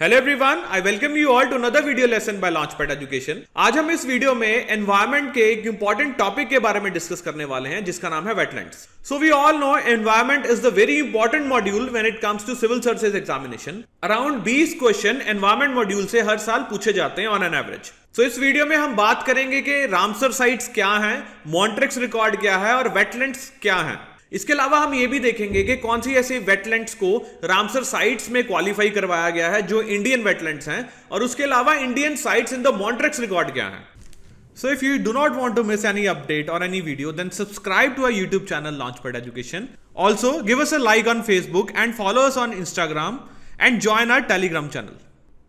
Hello everyone, I welcome you all to another video lesson by Launchpad Education. आज हम इस video में environment के एक इंपॉर्टेंट टॉपिक के बारे में डिस्कस करने वाले हैं जिसका नाम है wetlands. So we all know environment is the very important module when it comes to civil services examination. Around 20 question environment module से हर साल पूछे जाते हैं ऑन एन एवरेज। सो इस वीडियो में हम बात करेंगे कि रामसर साइट्स क्या हैं, मॉन्ट्रिक्स रिकॉर्ड क्या है और वेटलैंड्स क्या हैं। इसके अलावा हम ये भी देखेंगे कि कौन सी ऐसी वेटलैंड्स को रामसर साइट्स में क्वालिफाई करवाया गया है जो इंडियन वेटलैंड्स हैं, और उसके अलावा Indian sites in the Montreux record क्या है। So if you do not want to miss any update or any video, then subscribe to our YouTube channel Launchpad Education. Also, give us a like on Facebook and follow us on Instagram and join our Telegram channel.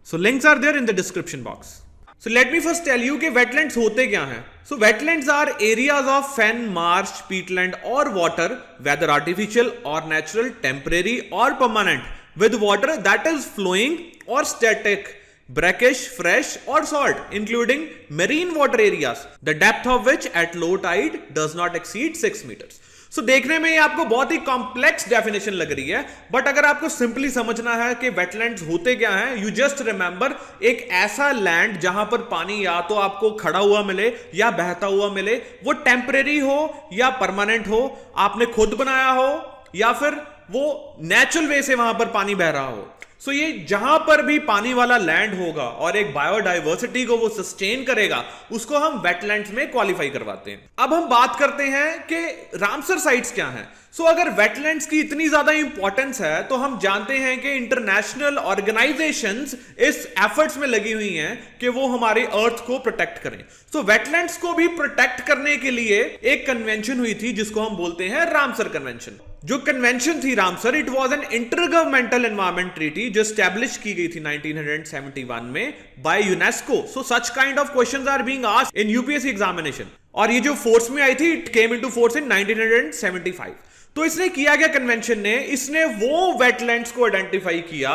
So links are there in the description box. So let me first tell you कि wetlands होते क्या हैं। So wetlands are areas of fen, marsh, peatland or water, whether artificial or natural, temporary or permanent, with water that is flowing or static, brackish, fresh or salt, including marine water areas, the depth of which at low tide does not exceed 6 meters. So देखने में ये आपको बहुत ही complex definition लग रही है, but अगर आपको सिंपली समझना है कि वेटलैंड्स होते क्या हैं, यू जस्ट रिमेंबर एक ऐसा लैंड जहां पर पानी या तो आपको खड़ा हुआ मिले या बहता हुआ मिले, वो टेम्परेरी हो या परमानेंट हो, आपने खुद बनाया हो या फिर वो नेचुरल वे से वहां पर पानी बह रहा हो। सो ये जहां पर भी पानी वाला लैंड होगा और एक बायोडाइवर्सिटी को वो सस्टेन करेगा, उसको हम वेटलैंड्स में क्वालिफाई करवाते हैं। अब हम बात करते हैं कि रामसर साइट्स क्या हैं। सो अगर वेटलैंड्स की इतनी ज्यादा इंपॉर्टेंस है तो हम जानते हैं कि इंटरनेशनल ऑर्गेनाइजेशंस इस एफर्ट्स में लगी हुई हैं कि वो हमारे अर्थ को प्रोटेक्ट करें। सो वेटलैंड्स को भी प्रोटेक्ट करने के लिए एक कन्वेंशन हुई थी जिसको हम बोलते हैं रामसर कन्वेंशन। जो कन्वेंशन थी Ramsar, it was an intergovernmental environment treaty जो एस्टैब्लिश की गई थी 1971 में by UNESCO. So such kind of questions are being asked in UPSC examination, और ये जो फोर्स में आई थी, it came into force in 1975। तो इसने किया गया कन्वेंशन ने, इसने वो वेटलैंड्स को आइडेंटिफाई किया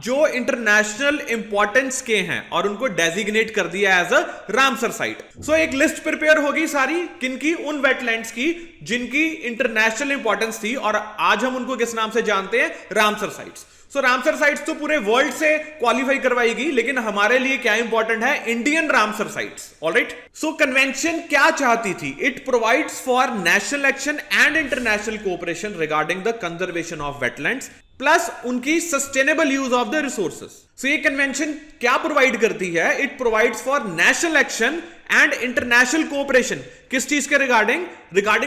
जो इंटरनेशनल इंपॉर्टेंस के हैं और उनको डेजिग्नेट कर दिया एज अ रामसर साइट। सो एक लिस्ट प्रिपेयर होगी सारी किनकी, उन वेटलैंड्स की जिनकी इंटरनेशनल इंपॉर्टेंस थी, और आज हम उनको किस नाम से जानते हैं, रामसर साइट्स। सो रामसर साइट्स तो पूरे वर्ल्ड से क्वालिफाई करवाएगी, लेकिन हमारे लिए क्या इंपॉर्टेंट है, Indian Ramsar sites. Alright, so convention क्या चाहती थी, it provides for national action and international cooperation regarding the conservation of wetlands plus उनकी sustainable use of the resources. So ये कन्वेंशन क्या प्रोवाइड करती है, it provides for national action and international cooperation. किस चीज के regarding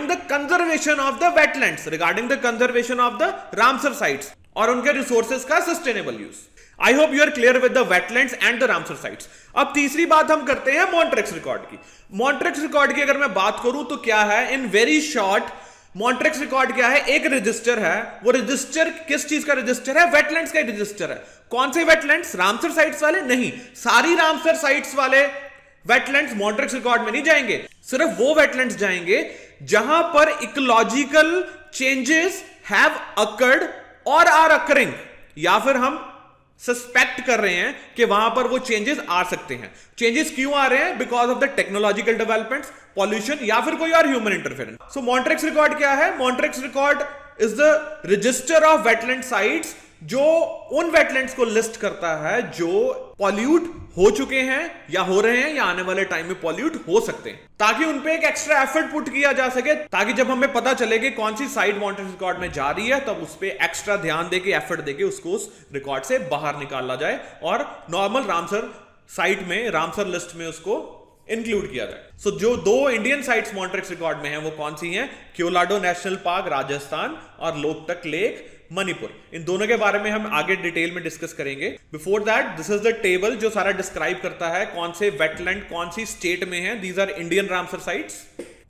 the conservation of the wetlands, regarding the conservation of the Ramsar sites और उनके रिसोर्सेज का sustainable use. I hope you are clear with the wetlands and the Ramsar sites. अब तीसरी बात हम करते हैं मॉन्ट्रिक्स रिकॉर्ड की। मॉन्ट्रिक्स रिकॉर्ड की अगर मैं बात करूं तो क्या है, in very short, Montreux record क्या है, एक रजिस्टर है। वो रजिस्टर किस चीज का रजिस्टर है, वेटलैंड्स का रजिस्टर है। कौन से वेटलैंड्स, रामसर साइट्स वाले नहीं, सारी रामसर साइट्स वाले वेटलैंड्स मॉन्ट्रिक्स रिकॉर्ड में नहीं जाएंगे, सिर्फ वो वेटलैंड्स जाएंगे जहां पर इकोलॉजिकल चेंजेस हैव अकर्ड और आर अकरिंग, या फिर हम सस्पेक्ट कर रहे हैं कि वहां पर वो चेंजेस आ सकते हैं। चेंजेस क्यों आ रहे हैं, because of the technological developments, pollution या फिर कोई और ह्यूमन इंटरफेरेंस। सो मॉन्ट्रिक्स रिकॉर्ड क्या है, Montreux record is the register of wetland sites जो उन वेटलैंड्स को लिस्ट करता है जो पॉल्यूट हो चुके हैं या हो रहे हैं या आने वाले टाइम में पॉल्यूट हो सकते हैं, ताकि उन पे एक एक्स्ट्रा एफर्ट पुट किया जा सके, ताकि जब हमें पता चले कि कौन सी साइट मॉन्ट्रिक्स रिकॉर्ड में जा रही है तब उस पे एक्स्ट्रा ध्यान देके, एफर्ट देके उसको उस रिकॉर्ड से बाहर निकाला जाए और नॉर्मल रामसर साइट में, रामसर लिस्ट में उसको इंक्लूड किया जाए। सो जो दो इंडियन साइट्स मॉन्ट्रिक्स रिकॉर्ड में हैं वो कौन सी हैं, क्योलाडो नेशनल पार्क राजस्थान और लोकतक लेक मणिपुर। इन दोनों के बारे में हम आगे डिटेल में डिस्कस करेंगे। Before that, this is the table जो सारा डिस्क्राइब करता है कौन से वेटलैंड कौन सी स्टेट में है। These are Indian Ramsar sites.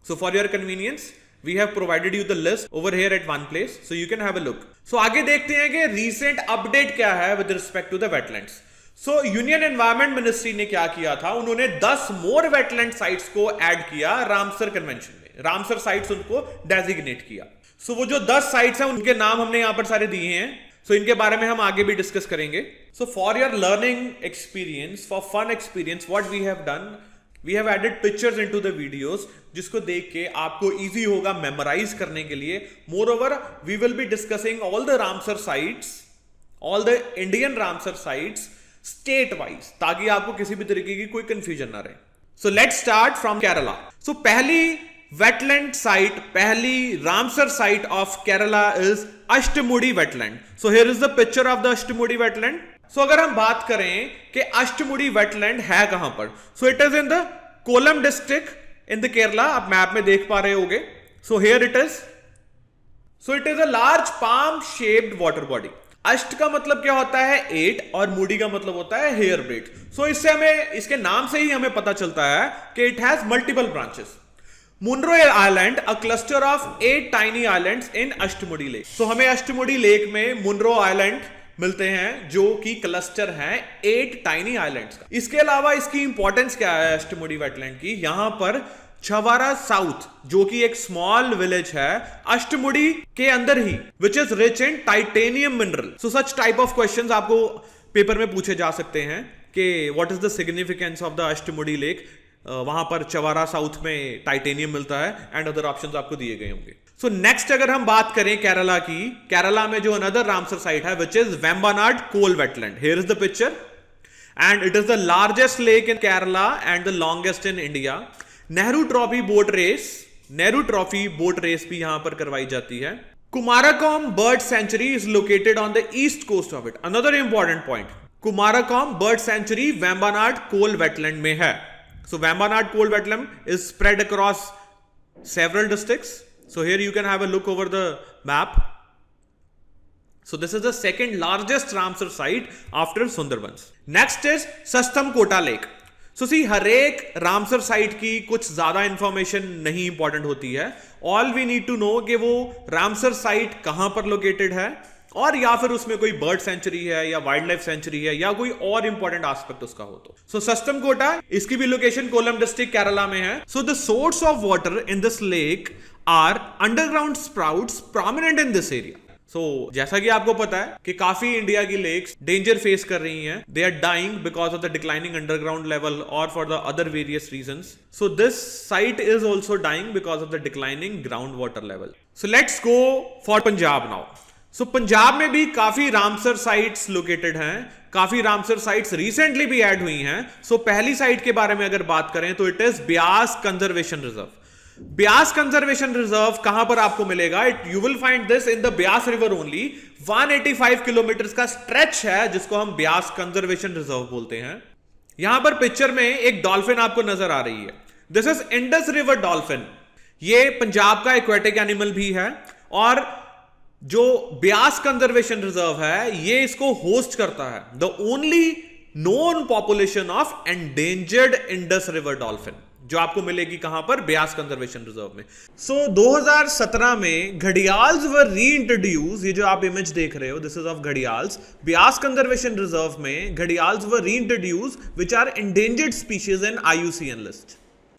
So for your convenience we have provided you the list over here at one place, so you can have a look. So आगे देखते हैं कि recent update क्या है with respect to the wetlands. So union environment ministry ने क्या किया था, उन्होंने 10 मोर वेटलैंड साइट्स को ऐड किया रामसर कन्वेंशन में, रामसर साइट्स उनको डेजिग्नेट किया। सो वो जो 10 साइट्स हैं उनके नाम हमने यहां पर सारे दिए हैं। सो इनके बारे में हम आगे भी डिस्कस करेंगे। So for your learning experience, for fun experience, what we have done, we have added pictures into the videos, जिसको देख के आपको इजी होगा मेमोराइज करने के लिए। Moreover we will be discussing all the Ramsar sites, all the Indian Ramsar sites state wise, ताकि आपको किसी भी तरीके की कोई कंफ्यूजन ना रहे। So let's start from Kerala. So पहली वेटलैंड साइट, पहली Ramsar site of Kerala is Ashtamudi wetland. So here is the picture of the Ashtamudi wetland. So अगर हम बात करें कि अष्टमुडी वेटलैंड है कहां पर, so it is in the Kollam district in the Kerala. आप मैप में देख पा रहे होगे। So here it is. So it is a large palm shaped water body. अष्ट का मतलब क्या होता है 8 और मूडी का मतलब होता है हेयर ब्रेड। सो इससे हमें, इसके नाम से ही हमें पता चलता है कि it has multiple branches. Munroe island, a cluster of 8 tiny islands in Ashtamudi lake. So हमें अष्टमुडी लेक में मुनरो आइलैंड मिलते हैं जो कि क्लस्टर हैं 8 टाइनी आइलैंड्स का। इसके अलावा इसकी इंपॉर्टेंस क्या है अष्टमुडी वेटलैंड की, यहां पर छवारा साउथ जो कि एक स्मॉल विलेज है अष्टमुडी के अंदर ही, which is rich in titanium mineral. So such type of questions आपको पेपर में पूछे जा सकते हैं कि what is the significance of the Ashtamudi lake. वहां पर चवारा साउथ में टाइटेनियम मिलता है एंड अदर ऑप्शंस आपको दिए गए होंगे। सो नेक्स्ट अगर हम बात करें केरला की, केरला में जो अनदर रामसर साइट है which is Vembanad Kol wetland. Here is the picture and it is the largest lake in Kerala and the longest in India. Nehru trophy boat race, Nehru trophy boat race भी यहां पर करवाई जाती है। Kumarakom bird sanctuary is located on the east coast of it. Another important point, Kumarakom bird sanctuary Vembanad Kol wetland में है। So Vembanad Kol wetland is spread across several districts. So here you can have a look over the map. So this is the second largest Ramsar site after Sundarbans. Next is Sasthamkota Lake. So see, हर एक Ramsar site की कुछ ज्यादा information नहीं important होती है। All we need to know कि वो Ramsar site कहां पर लोकेटेड है, और या फिर उसमें कोई बर्ड सेंचुरी है या वाइल्ड लाइफ सेंचुरी है या कोई और इंपॉर्टेंट एस्पेक्ट उसका हो तो। सो सस्तमकोटा, इसकी भी लोकेशन कोलम डिस्ट्रिक्ट केरला में है। So the source of water in this lake are underground sprouts prominent in this area. So जैसा कि आपको पता है कि काफी इंडिया की लेक्स डेंजर फेस कर रही हैं, they are dying because of the declining underground level और for the other various reasons. So this site is also dying because of the declining ground water level. So let's go for Punjab now. So Punjab में भी काफी Ramsar sites located हैं, काफी Ramsar sites recently भी add हुई हैं। सो पहली site के बारे में अगर बात करें तो it is Beas conservation reserve. Beas conservation reserve कहां पर आपको मिलेगा? You will find this in the Beas river only. 185 kilometre का स्ट्रेच है जिसको हम ब्यास कंजर्वेशन रिजर्व बोलते हैं। यहां पर पिक्चर में एक डॉल्फिन आपको नजर आ रही है, this is Indus river dolphin. ये पंजाब का एक्वेटिक एनिमल भी है, और जो ब्यास कंजर्वेशन रिजर्व है ये इसको होस्ट करता है, the only known population of endangered Indus river dolphin, जो आपको मिलेगी कहां पर? ब्यास कंजर्वेशन रिजर्व में। सो 2017 में घड़ियाल्स वर रीइंट्रोड्यूस। ये जो आप इमेज देख रहे हो, this is of gharials. Beas conservation reserve में gharials were reintroduce which are endangered species in IUCN list.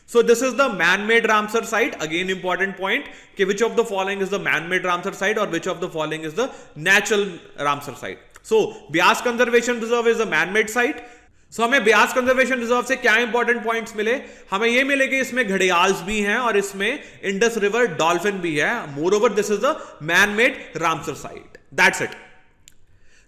So this is the man-made Ramsar site. Again, important point कि which of the following is the man-made Ramsar site or which of the following is the natural Ramsar site. So Beas Conservation Reserve is a man-made site. So हमें Beas conservation reserve से क्या important points मिले? हमें ये मिले कि इसमें घड़ियाल्स भी हैं और इसमें इंडस रिवर डॉल्फिन भी है। More over this is the man made Ramsar site. That's it.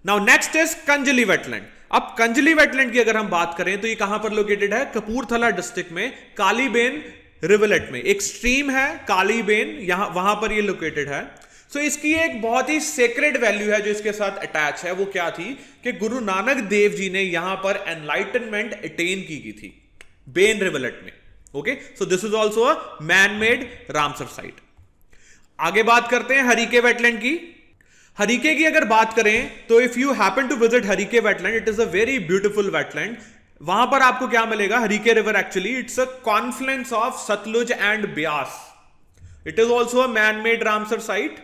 Now next is कंजली wetland. अब कंजली वेटलैंड की अगर हम बात करें तो ये कहां पर लोकेटेड है? कपूरथला डिस्ट्रिक्ट में कालीबेन रिवरलेट में एक स्ट्रीम है कालीबेन, यहां वहां पर ये लोकेटेड है। सो इसकी एक बहुत ही सेक्रेड वैल्यू है जो इसके साथ अटैच है। वो क्या थी कि गुरु नानक देव जी ने यहां पर एनलाइटनमेंट अटेन की थी बेन रिवरलेट में। Okay, so this is also a man made Ramsar site. आगे बात करते हैं हरिके वेटलैंड की। हरिके की अगर बात करें तो if you happen to visit Harike wetland, it is a very beautiful wetland. वहां पर आपको क्या मिलेगा? Harike river actually it's a confluence of Sutlej and Beas. It is also a man made Ramsar site,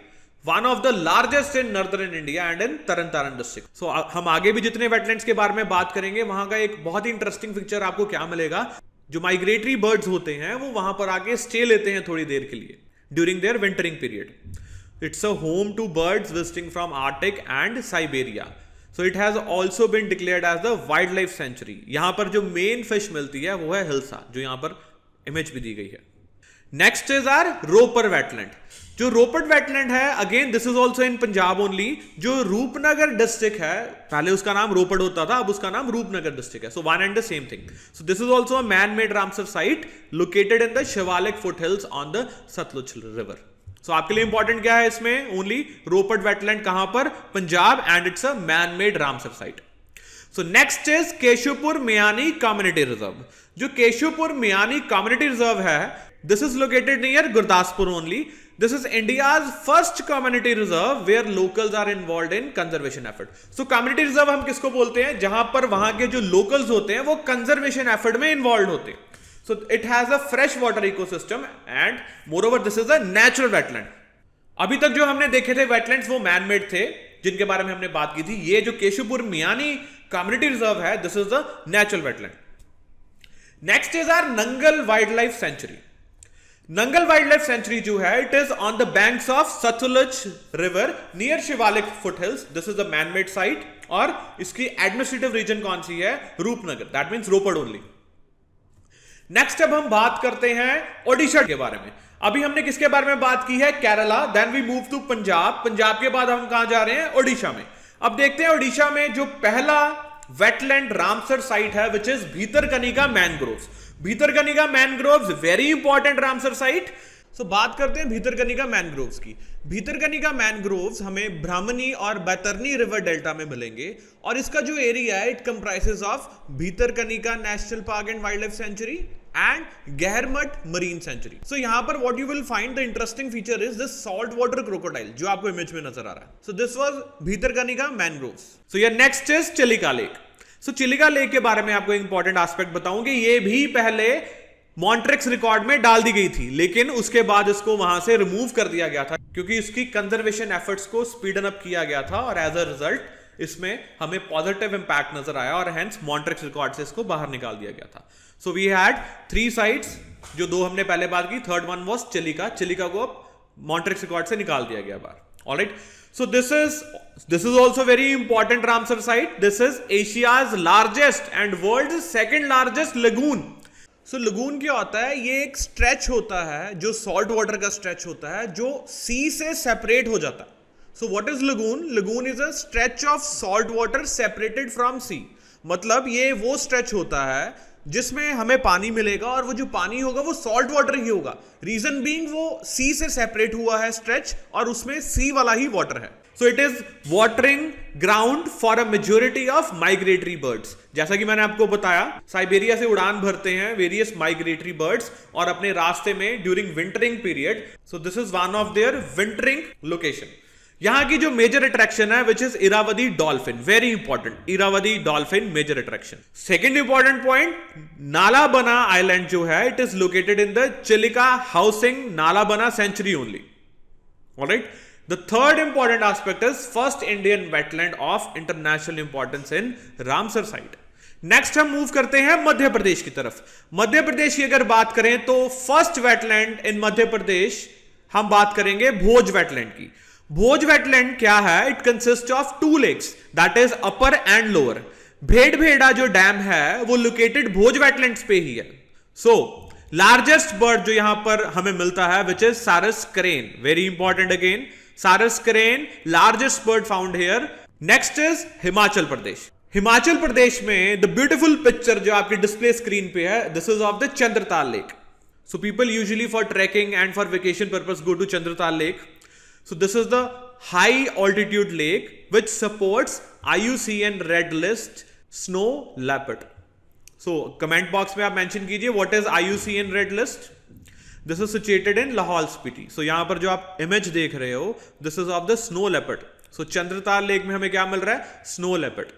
one of the largest in northern India and in Tarn Taran district. So हम आगे भी जितने wetlands के बारे में बात करेंगे वहां का एक बहुत ही इंटरेस्टिंग पिक्चर आपको क्या मिलेगा। जो माइग्रेटरी बर्ड्स होते हैं वो वहां पर आके स्टे लेते हैं थोड़ी देर के लिए during their wintering period. It's a home to birds visiting from Arctic and Siberia. So it has also been declared as the wild life sanctuary. यहां पर जो मेन फिश मिलती है वो है हिल्सा, जो यहां पर इमेज भी दी गई है। Next is our Ropar wetland. जो रोपड़ वेटलैंड है, again this is also in Punjab only. जो रूपनगर डिस्ट्रिक्ट है, पहले उसका नाम रोपड़ होता था, अब उसका नाम रूपनगर डिस्ट्रिक्ट है। So one and the same thing. So this is also a man made Ramsar site located in the Shivalik foothills on the Sutlej river. So आपके लिए इंपॉर्टेंट क्या है इसमें? ओनली रोपड़ वेटलैंड कहां पर? Punjab, and it's a man made Ramsar site. So next is Keshavpur Miani community reserve. जो Keshavpur Miani community reserve है, this is located near Gurdaspur only. This is India's first community reserve where locals are involved in conservation effort. So community reserve हम किसको बोलते हैं? जहां पर वहां के जो locals होते हैं वो conservation effort में involved होते हैं. So it has a fresh water ecosystem and moreover this is a natural wetland. अभी तक जो हमने देखे थे wetlands वो man made थे, जिनके बारे में हमने बात की थी. ये जो केशवपुर मियानी community reserve है, this is the natural wetland. Next is our Nangal Wildlife Sanctuary. Nangal wild life sanctuary जो है, it is on the banks of Sutlej river near Shivalik foothills. This is a man made site और इसकी administrative region कौन सी है? Rupnagar, that means Ropar only. Next अब हम बात करते हैं ओडिशा के बारे में. अभी हमने किसके बारे में बात की है? Kerala. Then we move to Punjab. Punjab के बाद हम कहां जा रहे हैं? ओडिशा में. अब देखते हैं ओडिशा में जो पहला वेटलैंड रामसर साइट है, which is Bhitarkanika mangroves. Bhitarkanika mangroves very important Ramsar site. So बात करते हैं भीतरकनिका मैनग्रोव्स की. भीतरकनिका मैनग्रोव्स हमें ब्राह्मणी और बैतरनी रिवर डेल्टा में मिलेंगे और इसका जो एरिया है, it comprises of Bhitarkanika national park and wild life sanctuary and Gahirmatha marine sanctuary. So यहां पर what you will find the interesting feature is this salt water crocodile, जो आपको इमेज में नजर आ रहा है. So this was Bhitarkanika mangroves. So your next is Chilika lake. So Chilika lake के बारे में आपको एक इंपॉर्टेंट एस्पेक्ट बताऊं कि ये भी पहले मॉन्ट्रिक्स रिकॉर्ड में डाल दी गई थी, लेकिन उसके बाद इसको वहां से रिमूव कर दिया गया था क्योंकि इसकी कंजर्वेशन एफर्ट्स को स्पीडन अप किया गया था और एज अ रिजल्ट इसमें हमें पॉजिटिव इंपैक्ट नजर आया और हेंस मॉन्ट्रिक्स रिकॉर्ड से इसको बाहर निकाल दिया गया था. सो वी हैड 3 साइट्स, जो 2 हमने पहले बात की, third one was Chilika. Chilika को मॉन्ट्रिक्स रिकॉर्ड से निकाल दिया गया बाहर. Alright, so this is also very important Ramsar site. This is Asia's largest and world's second largest lagoon. So lagoon क्या होता है? ये एक stretch होता है जो salt water का stretch होता है जो sea से separate हो जाता है. So what is lagoon? Lagoon is a stretch of salt water separated from sea. मतलब ये वो stretch होता है जिसमें हमें पानी मिलेगा और वो जो पानी होगा वो सॉल्ट वाटर ही होगा. रीजन बीइंग वो सी से सेपरेट हुआ है स्ट्रेच और उसमें सी वाला ही वाटर है. सो it is watering ground for a majority of migratory birds. जैसा कि मैंने आपको बताया, साइबेरिया से उड़ान भरते हैं वेरियस माइग्रेटरी बर्ड्स और अपने रास्ते में during wintering period. So this is one of their wintering location. यहां की जो मेजर अट्रैक्शन है which is Irrawaddy dolphin. Very important, Irrawaddy dolphin major attraction. Second important point, Nalabana island जो है, it is located in the Chilika housing Nalabana sanctuary only. Alright, the third important aspect is first Indian wetland of international importance in Ramsar site. Next हम move करते हैं मध्य प्रदेश की तरफ. मध्य प्रदेश की अगर बात करें तो फर्स्ट वेटलैंड इन मध्य प्रदेश हम बात करेंगे भोज वेटलैंड की. भोज वेटलैंड क्या है? It consist of 2 lakes, that is upper and lower. Bhadbhada जो डैम है वो लोकेटेड भोज वेटलैंड्स पे ही है. सो लार्जेस्ट बर्ड जो यहां पर हमें मिलता है which is sarus crane. Very important again, sarus crane largest bird found here. Next is Himachal Pradesh. Himachal Pradesh में द ब्यूटीफुल पिक्चर जो आपकी डिस्प्ले स्क्रीन पे है, this is of the Chandratal lake. So people usually for trekking and for vacation purpose go to Chandratal lake. So this is the high altitude lake which supports IUCN Red List snow leopard. So comment box में आप mention कीजिए what is IUCN Red List. This is situated in Lahaul Spiti. So यहाँ पर जो आप image देख रहे हो, this is of the snow leopard. So Chandratal lake में हमें क्या मिल रहा है? Snow leopard.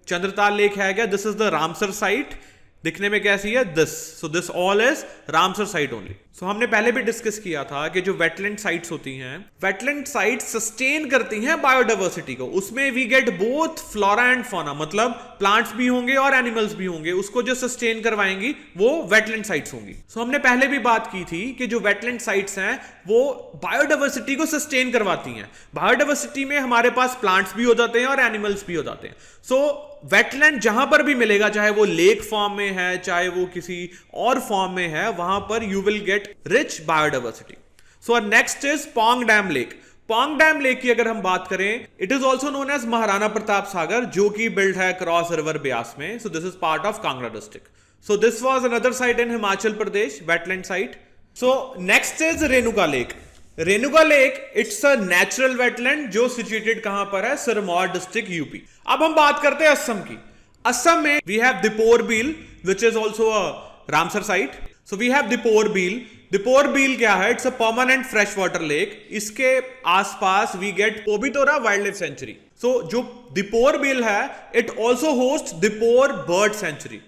चंद्रताल लेक है क्या? This is the Ramsar site. दिखने में कैसी है? This. So this all is Ramsar site only. So हमने पहले भी डिस्कस किया था कि जो वेटलैंड साइट्स होती हैं, वेटलैंड साइट्स सस्टेन करती हैं बायोडाइवर्सिटी को. उसमें we get both flora and fauna, मतलब प्लांट्स भी होंगे और एनिमल्स भी होंगे. उसको जो सस्टेन करवाएंगी वो वेटलैंड साइट्स होंगी. सो हमने पहले भी बात की थी कि जो वेटलैंड साइट्स हैं वो बायोडाइवर्सिटी को सस्टेन करवाती हैं. बायोडाइवर्सिटी में हमारे पास प्लांट्स भी हो जाते हैं और एनिमल्स भी हो जाते हैं. सो वेटलैंड जहां पर भी मिलेगा, चाहे वो लेक फॉर्म में है, चाहे वो किसी और फॉर्म में है, वहां पर you will get rich biodiversity. So next is Pong dam lake. Pong dam lake की अगर हम बात करें, it is also known as Maharana Pratap Sagar, जो कि बिल्ड है क्रॉस रिवर ब्यास में। So this is part of Kangra district. So this was another site in Himachal Pradesh, wetland site. So next is Renuka lake. Renuka lake it's a natural wetland जो situated कहां पर है, Sirmaur district, UP. अब हम बात करते हैं असम की। असम में we have Deepor Beel which is also a Ramsar site. So we have Deepor Beel. Deepor Beel क्या है? It's a permanent fresh water lake. इसके आसपास we get Pobitora wild life sanctuary. So जो दीपोर बील है, it also host Deepor bird sanctuary.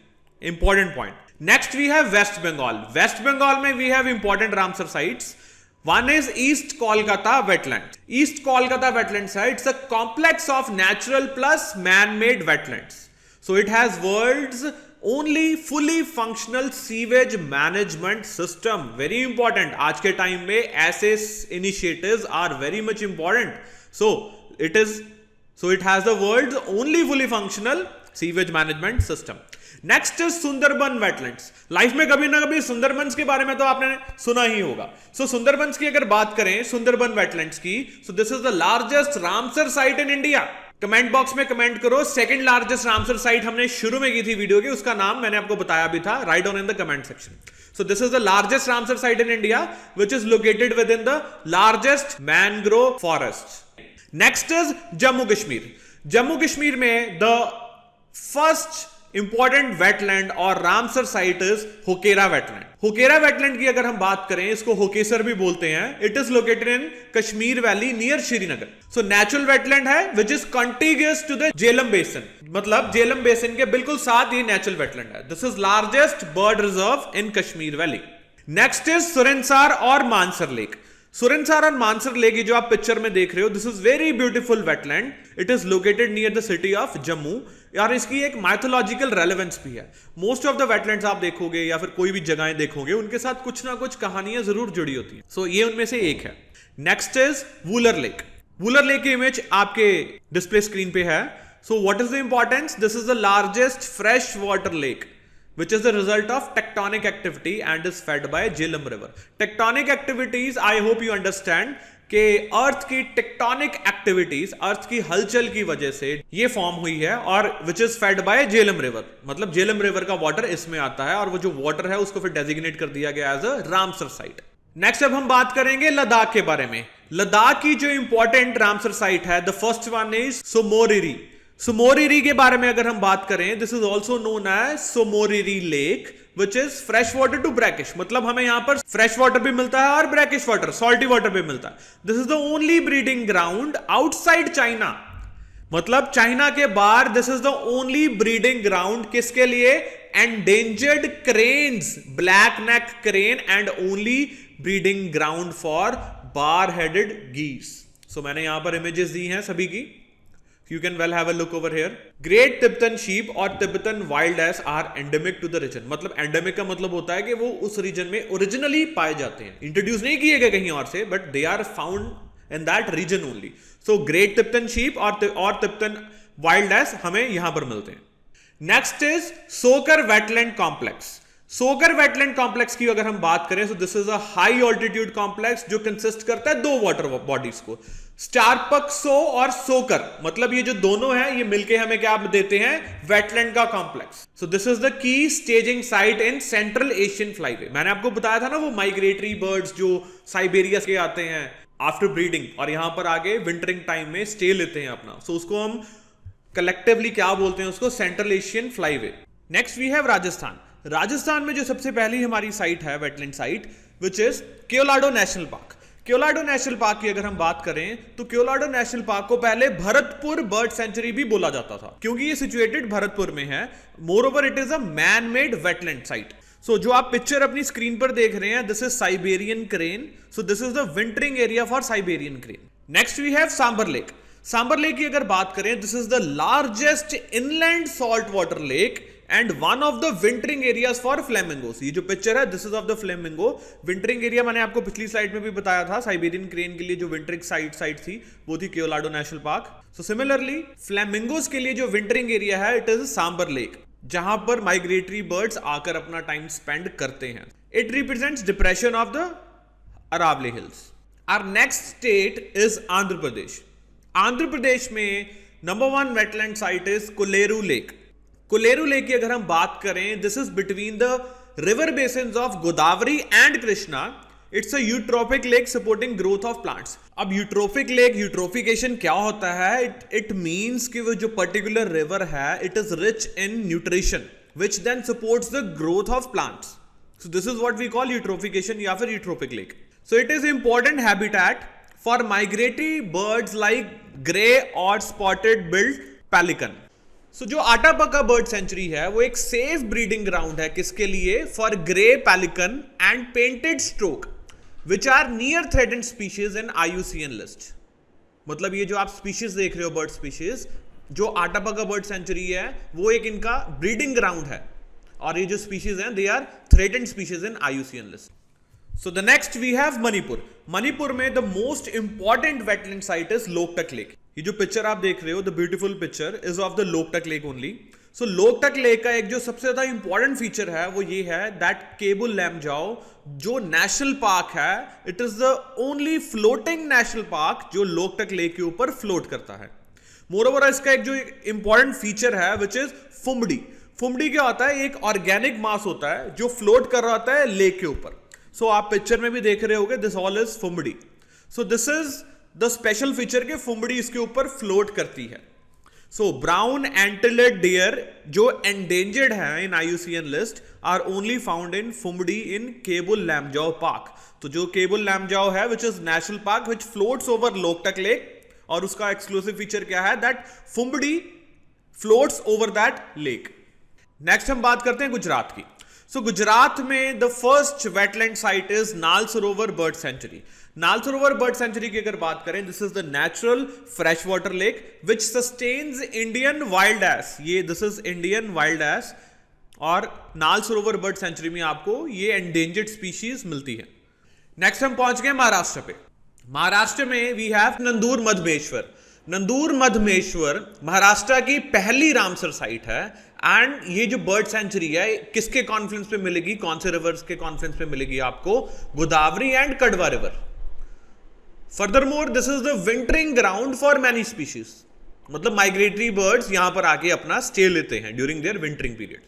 Important point. Next we have west Bengal. West Bengal में we have important Ramsar sites. One is East Kolkata wetland. East Kolkata wetland site, it's a complex of natural plus man-made wetlands. So it has world's only fully functional sewage management system. Very important. आज के time में ऐसे initiatives are very much important. So it has the world's only fully functional sewage management system. Next is Sundarban wetlands. Life में कभी ना कभी सुंदरबंस के बारे में तो आपने सुना ही होगा। सो सुंदरबंस की अगर बात करें, सुंदरबन वेटलैंड्स की, सो this is the largest Ramsar site in India. Comment box में कमेंट करो सेकंड लार्जेस्ट रामसर साइट हमने शुरू में की थी वीडियो की, उसका नाम मैंने आपको बताया भी था, write down in the comment section. So this is the largest Ramsar site in India which is located with in the largest mangrove forest. Next is Jammu Kashmir. Jammu Kashmir में द फर्स्ट इंपॉर्टेंट वेटलैंड और Ramsar site is Hokera wetland. Hokera wetland की अगर हम बात करें, इसको होकेसर भी बोलते हैं। It is located in Kashmir valley near Srinagar. So natural wetland है which is contiguous to the Jhelum basin, मतलब झेलम बेसिन के बिल्कुल साथ ये नेचुरल वेटलैंड है। This is largest bird reserve in Kashmir valley. Next is Surinsar और मानसर लेक। सुरनसार और मानसर लेक जो आप पिक्चर में देख रहे हो, this is very beautiful wetland. It is located near the city of Jammu. यार इसकी एक माइथोलॉजिकल रेलेवेंस भी है। मोस्ट ऑफ द वेटलैंड्स आप देखोगे या फिर कोई भी जगहें देखोगे, उनके साथ कुछ ना कुछ कहानियां जरूर जुड़ी होती हैं। सो ये उनमें से एक है। Next is Wular lake. Wular lake की इमेज आपके डिस्प्ले स्क्रीन पे है। So what is the importance? This is the largest fresh water lake which is the result of tectonic activity and is fed by Jhelum river. Tectonic activities, I hope you understand कि अर्थ की tectonic activities, अर्थ की हलचल की वजह से ये form हुई है, और which is fed by Jhelum river, मतलब झेलम रिवर का वाटर इसमें आता है, और वो जो वाटर है उसको फिर डेजिग्नेट कर दिया गया as a Ramsar site. Next अब हम बात करेंगे लद्दाख के बारे में। लद्दाख की जो इंपॉर्टेंट रामसर साइट है, the first one is Tso Moriri. Tso Moriri के बारे में अगर हम बात करें, this is also known as Tso Moriri lake which is fresh water to brackish, मतलब हमें यहां पर फ्रेश वाटर भी मिलता है और ब्रैकिश वाटर, सॉल्टी वाटर भी मिलता है। This is the only breeding ground outside China, मतलब चाइना के बाहर this is the only breeding ground किसके लिए? Endangered cranes, black neck crane, and only breeding ground for bar headed गीस। सो मैंने यहां पर इमेजेस दी हैं सभी की, you can well have a look over here. Great Tibetan sheep और Tibetan wild ass are endemic to the region. मतलब endemic का मतलब होता है कि वो उस रीजन में ओरिजिनली पाए जाते हैं, इंट्रोड्यूस नहीं किए गए कहीं और से, but they are found in that region only. So great Tibetan sheep और Tibetan wild ass हमें यहां पर मिलते हैं। नेक्स्ट इज सोकर वेटलैंड कॉम्प्लेक्स। सोकर वेटलैंड कॉम्प्लेक्स की अगर हम बात करें, so this is a high altitude complex जो कंसिस्ट करता है दो वाटर बॉडीज को, स्टारपक्सो और सोकर, मतलब ये जो दोनों हैं ये मिलके हमें क्या देते हैं? वेटलैंड का complex. So this is the key staging site in central Asian flyway. मैंने आपको बताया था ना वो माइग्रेटरी बर्ड्स जो साइबेरिया से आते हैं आफ्टर ब्रीडिंग और यहां पर आगे विंटरिंग टाइम में स्टे लेते हैं अपना, सो उसको हम कलेक्टिवली क्या बोलते हैं? उसको central Asian flyway. Next we have Rajasthan. Rajasthan में जो सबसे पहली हमारी साइट है wetland site which is Keoladeo national park. Keoladeo national park की अगर हम बात करें तो क्योलाडो नेशनल पार्क को पहले भरतपुर बर्ड सेंचुरी भी बोला जाता था, क्योंकि ये सिचुएटेड भरतपुर में है। Moreover it is a man made wetland site. So जो आप पिक्चर अपनी स्क्रीन पर देख रहे हैं, this is Siberian crane. So this is the wintering area for Siberian crane. Next we have Sambhar lake. Sambhar lake की अगर बात करें, this is the largest inland salt water lake and one of the wintering areas for flamingos. ये जो picture है, this is of the flamingo. Wintering area मैंने आपको पिछली स्लाइड में भी बताया था, साइबेरियन क्रेन के लिए जो विंटरिंग साइट थी वो थी Keoladeo national park. So similarly flamingos के लिए जो विंटरिंग एरिया है, इट इज सांबर लेक, जहां पर माइग्रेटरी बर्ड्स आकर अपना टाइम स्पेंड करते हैं। It represents depression of the Aravalli hills. Our next state is Andhra Pradesh. Andhra Pradesh में number 1 wetland site is Kolleru lake. Kolleru lake की अगर हम बात करें, this is between the river basins of Godavari and Krishna. It's a eutrophic lake supporting growth of plants. अब eutrophic lake, eutrophication क्या होता है? इट मींस कि वो जो पर्टिकुलर रिवर है it is rich in nutrition which then supports the growth of plants. So this is what we call eutrophication या फिर eutrophic lake. So it is important habitat for migratory birds like grey or spotted billed pelican. So जो आटापका bird sanctuary है वो एक safe breeding ground है किसके लिए? For grey pelican and painted stork which are near threatened species in IUCN list. मतलब ये जो आप स्पीशीज देख रहे हो, बर्ड स्पीशीज, जो आटापका बर्ड सेंचुरी है वो एक इनका ब्रीडिंग ग्राउंड है, और ये जो स्पीशीज हैं they are threatened species in IUCN list. So the next we have Manipur. Manipur में the most important wetland site is Loktak lake. ये जो पिक्चर आप देख रहे हो, the beautiful picture is of the Loktak lake only. So Loktak lake का एक जो सबसे ज्यादा इंपॉर्टेंट फीचर है वो ये है दैट केबुल लैमजाओ जो नेशनल पार्क है, it is the only floating national park जो लोकटक लेक के ऊपर फ्लोट करता है। मोरओवर इसका एक जो इंपॉर्टेंट फीचर है विच इज फुमडी। फुमडी क्या होता है? एक ऑर्गेनिक मास होता है जो फ्लोट कर रहा होता है लेक के ऊपर। सो आप पिक्चर में भी देख रहे होगे, this all is phumdi. So this is the special feature के फुमडी इसके ऊपर फ्लोट करती है। सो ब्राउन एंटेलेड डियर जो एंडेंजर्ड है in IUCN list are only found in phumdi in Keibul Lamjao park. तो जो केबुल लैमजाओ है which is national park which floats over Loktak lake, और उसका एक्सक्लूसिव फीचर क्या है? That phumdi floats over that lake. Next हम बात करते हैं गुजरात की। सो गुजरात में the first wetland site is नाल सरोवर बर्ड सेंचुरी। नाल सरोवर बर्ड सेंचुरी की अगर बात करें, this is the natural fresh water lake which sustains Indian wild ass. ये this is Indian wild ass, और नाल सरोवर बर्ड सेंचुरी में आपको ये एंडेंजर्ड स्पीशीज मिलती है। नेक्स्ट हम पहुंच गए महाराष्ट्र पे। महाराष्ट्र में वी हैव नंदूर मधमेश्वर। नंदूर मधमेश्वर महाराष्ट्र की पहली रामसर साइट है, एंड ये जो बर्ड सेंचुरी है किसके कॉन्फ्लुएंस पे मिलेगी? कौन से रिवर्स के कॉन्फ्लुएंस पे मिलेगी आपको? Godavari and Kadwa river. Furthermore this is the wintering ground for many species. मतलब माइग्रेटरी बर्ड्स यहां पर आके अपना स्टे लेते हैं during their wintering period.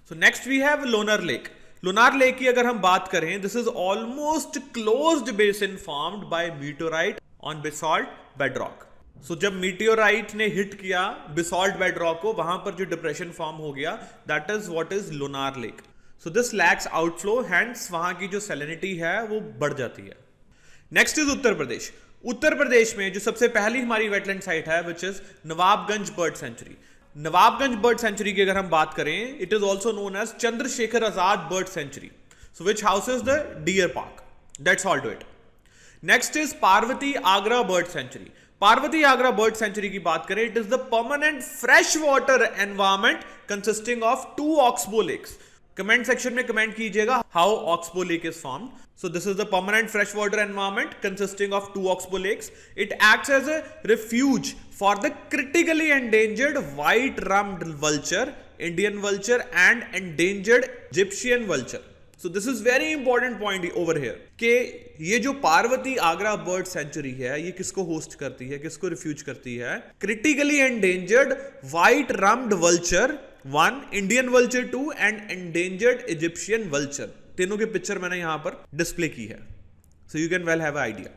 So next we have Lonar lake. Lonar lake की अगर हम बात करें, this is almost closed basin formed by meteorite on basalt bedrock. So जब मीटेओराइट ने हिट किया बेसाल्ट बेडरॉक को, वहां पर जो डिप्रेशन फॉर्म हो गया, that is what is Lonar lake. So this lacks outflow, hence वहां की जो सैलिनिटी है वो बढ़ जाती है। Next is Uttar Pradesh. उत्तर प्रदेश में जो सबसे पहली हमारी वेटलैंड साइट है which is Nawabganj bird sanctuary. Nawabganj bird sanctuary की अगर हम बात करें, it is also known as Chandrashekhar Azad bird sanctuary, so which houses the deer park. That's all to it. Next is Parvati Agra bird sanctuary. Parvati Agra bird sanctuary की बात करें, it is the permanent fresh water environment consisting of 2 oxbow lakes. Comment section में comment कीजिएगा how oxbow lake is formed. So this is the permanent freshwater environment consisting of 2 oxbow lakes. It acts as a refuge for the critically endangered white-rumped vulture, Indian vulture and endangered Egyptian vulture. So this is very important point over here कि ये जो Parvati Agra bird century है ये किसको host करती है, किसको refuse करती है? Critically endangered white-rumped vulture 1, Indian vulture 2 and endangered Egyptian vulture। तीनों की पिक्चर मैंने यहां पर डिस्प्ले की है, so you can well have idea.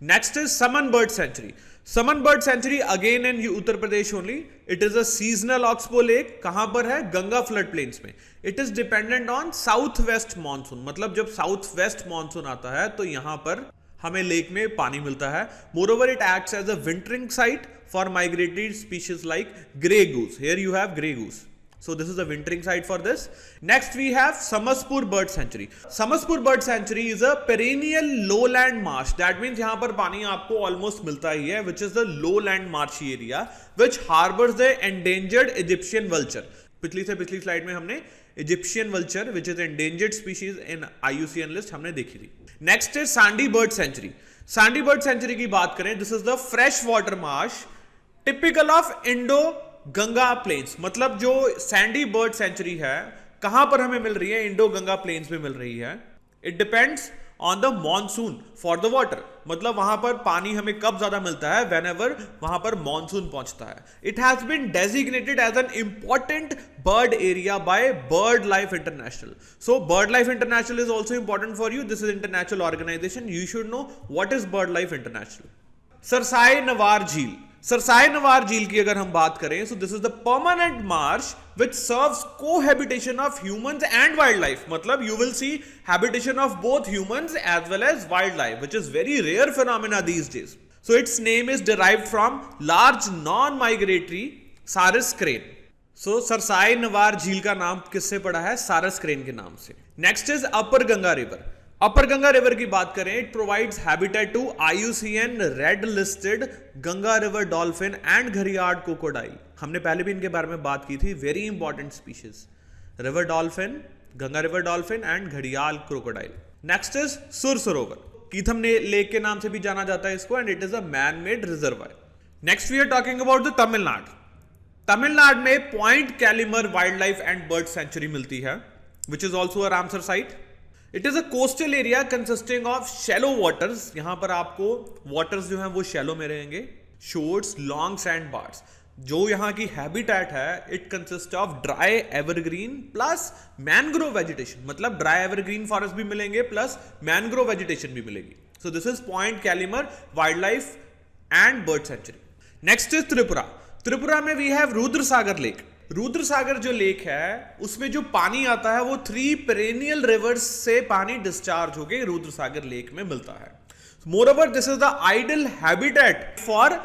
Next is Saman bird sanctuary. Saman bird sanctuary again in Uttar Pradesh only. It is a seasonal oxbow lake. कहां पर है? गंगा फ्लड प्लेन्स में। It is dependent on south west monsoon. मतलब जब south west monsoon आता है तो यहां पर हमें लेक में पानी मिलता है। Moreover it acts as a wintering site for migratory species like grey goose. Here you have grey goose. So this is a wintering site for this. Next we have Samaspur Bird Sanctuary. Samaspur Bird Sanctuary is a perennial lowland marsh. That means यहाँ पर पानी आपको almost मिलता ही है, which is the lowland marshy area, which harbors the endangered Egyptian vulture. पिछली slide में हमने Egyptian vulture, which is endangered species in IUCN list, हमने देखी थी. Next is Sandy Bird Sanctuary. Sandy Bird Sanctuary की बात करें, this is the fresh water marsh, typical of Indo Ganga plains. मतलब जो सैंडी बर्ड सेंचुरी है कहां पर हमें मिल रही है? इंडो गंगा प्लेन्स में मिल रही है। It depends on the monsoon for the water, मतलब वहां पर पानी हमें कब ज्यादा मिलता है, वेन एवर वहां पर मॉनसून पहुंचता है. It has been designated as an important bird area by Bird Life International. So Bird Life International is also important for you. This is international organisation. You should know what is Bird Life International. Sarsai Nawar झील. सरसाई नवार झील की अगर हम बात करें, so this is the permanent marsh which serves cohabitation of humans and wildlife. मतलब you will see habitation of both humans as well as wildlife, which is very rare phenomena these days. So its name is derived from large non-migratory सारस crane. So cerci Nawar झील का नाम किससे पड़ा है? सारस crane के नाम से. Next is upper Ganga river. Upper Ganga river की बात करें, it provides habitat to IUCN red listed Ganga river dolphin and gharial crocodile. हमने पहले भी इनके बारे में बात की थी. Very important species, river dolphin, Ganga river dolphin and घड़ियाल crocodile. Next is Sur Sarovar. Keetham lake के नाम से भी जाना जाता है इसको, and it is a man made reservoir. Next we are talking about the Tamil Nadu. Tamil Nadu में point Calimere wild life and bird sanctuary मिलती है, which is also a Ramsar site. It is a coastal area consisting of shallow waters. यहां पर आपको waters जो हैं वो shallow में रहेंगे. Shores, long sand bars. जो यहां की हैबिटेट है, it consist of dry evergreen plus mangrove vegetation. मतलब ड्राई एवरग्रीन फॉरेस्ट भी मिलेंगे प्लस मैनग्रोव वेजिटेशन भी मिलेगी. So this is point Calimere wild life and bird sanctuary. Next is Tripura. Tripura में we have Rudrasagar lake. Rudrasagar जो लेक है, उसमें जो पानी आता है वो 3 पेरेनियल रिवर्स से पानी डिस्चार्ज होके रुद्रसागर लेक में मिलता है. Moreover this is the ideal habitat for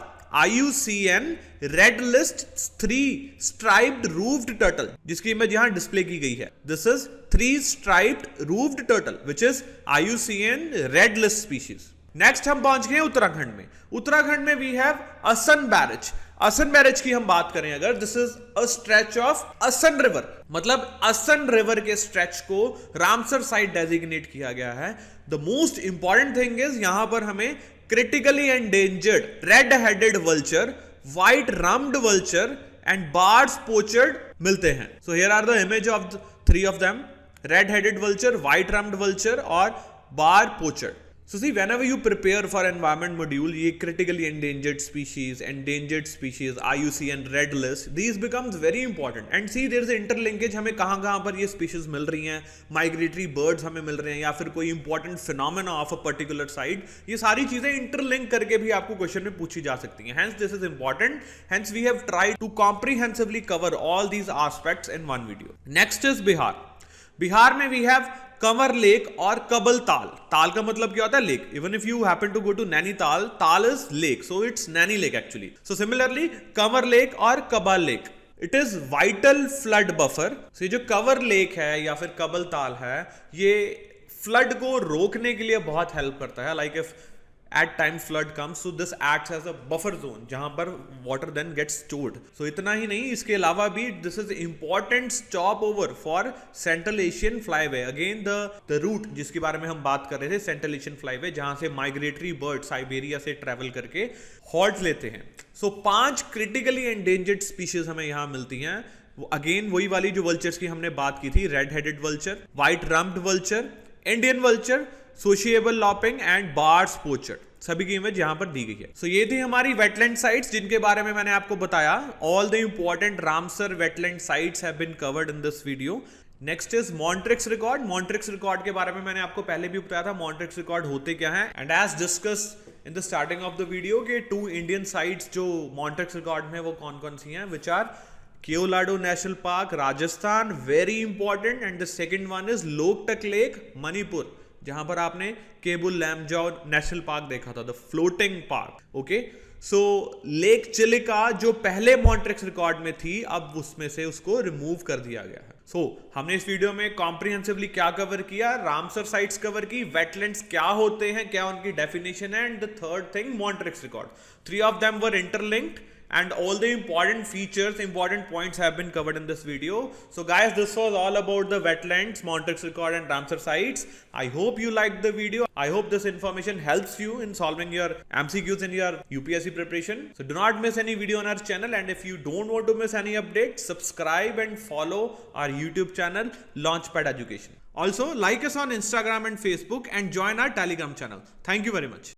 IUCN red list 3 striped roofed turtle, जिसकी इमेज यहां डिस्प्ले की गई है. This is 3 striped roofed turtle which is IUCN red list species. Next हम पहुंच गए उत्तराखंड में. उत्तराखंड में वी हैव असन बैरेज. असन बैरेज की हम बात करें अगर, this is a stretch of असन रिवर. मतलब असन रिवर के स्ट्रेच को रामसर साइट डेजिग्नेट किया गया है. The most important thing is यहां पर हमें critically endangered red headed vulture, white rumped vulture and Baer's pochard मिलते हैं. So here are the image of 3 of them, red headed vulture, white rumped vulture और Baer pochard. So see, whenever you prepare for environment module, ये critically endangered species, IUCN red list, these becomes very important. And see, there is interlinkage. हमें कहाँ पर ये species मिल रही हैं, migratory birds हमें मिल रहे हैं, या फिर कोई important phenomena of a particular site. ये सारी चीजें interlink करके भी आपको क्वेश्चन में पूछी जा सकती हैं. Hence, this is important. Hence, we have tried to comprehensively cover all these aspects in one video. Next is Bihar. Bihar में वी हैव कंवर लेक और कबल ताल. ताल का मतलब क्या होता है? Lake. Even if you happen to go to Nainital, tal is lake, so it's Naini lake actually. So similarly Kanwar lake और Kabal lake, it is vital flood buffer. So ये जो कंवर लेक है या फिर कबल ताल है, ये फ्लड को रोकने के लिए बहुत हेल्प करता है. Like if at times flood comes, so this acts as a buffer zone जहां पर water then gets stored. So इतना ही नहीं, इसके अलावा भी this is important stopover for Central Asian flyway. Again the route जिसके बारे में हम बात कर रहे थे, Central Asian flyway, जहां से migratory birds साइबेरिया से travel करके halt लेते हैं. So 5 critically endangered species हमें यहाँ मिलती हैं. अगेन वही वाली जो vultures की हमने बात की थी, red headed vulture, white rumped vulture, Indian vulture, sociable lapwing and Baer's pochard, सभी की इमेज यहां पर दी गई है. सो ये थी हमारी वेटलैंड साइट्स जिनके बारे में मैंने आपको बताया. All the important Ramsar wetland sites have been covered in this video. Next is Montreux record. Montreux record के बारे में मैंने आपको पहले भी बताया था. मॉन्ट्रिक्स रिकॉर्ड होते क्या है, and as discuss in the starting of the video के 2 इंडियन साइट्स जो मॉन्ट्रिक्स रिकॉर्ड में वो कौन कौन सी हैं, which are Keoladeo national park Rajasthan, very important, and the second one is Loktak lake Manipur, जहां पर आपने केबुल लैमजाओ नेशनल पार्क देखा था, the floating park. Okay, so lake Chilika जो पहले मॉन्ट्रिक्स रिकॉर्ड में थी, अब उसमें से उसको रिमूव कर दिया गया है. सो हमने इस वीडियो में कॉम्प्रिहेंसिवली क्या कवर किया, रामसर साइट्स कवर की, वेटलैंड्स क्या होते हैं, क्या उनकी डेफिनेशन है, and the third thing Montreux record. 3 of them were interlinked and all the important features, important points have been covered in this video. So guys, this was all about the wetlands, Montreux Record and Ramsar sites. I hope you liked the video. I hope this information helps you in solving your MCQs in your UPSC preparation. So do not miss any video on our channel, and if you don't want to miss any updates, subscribe and follow our YouTube channel Launchpad Education. Also, like us on Instagram and Facebook and join our Telegram channel. Thank you very much.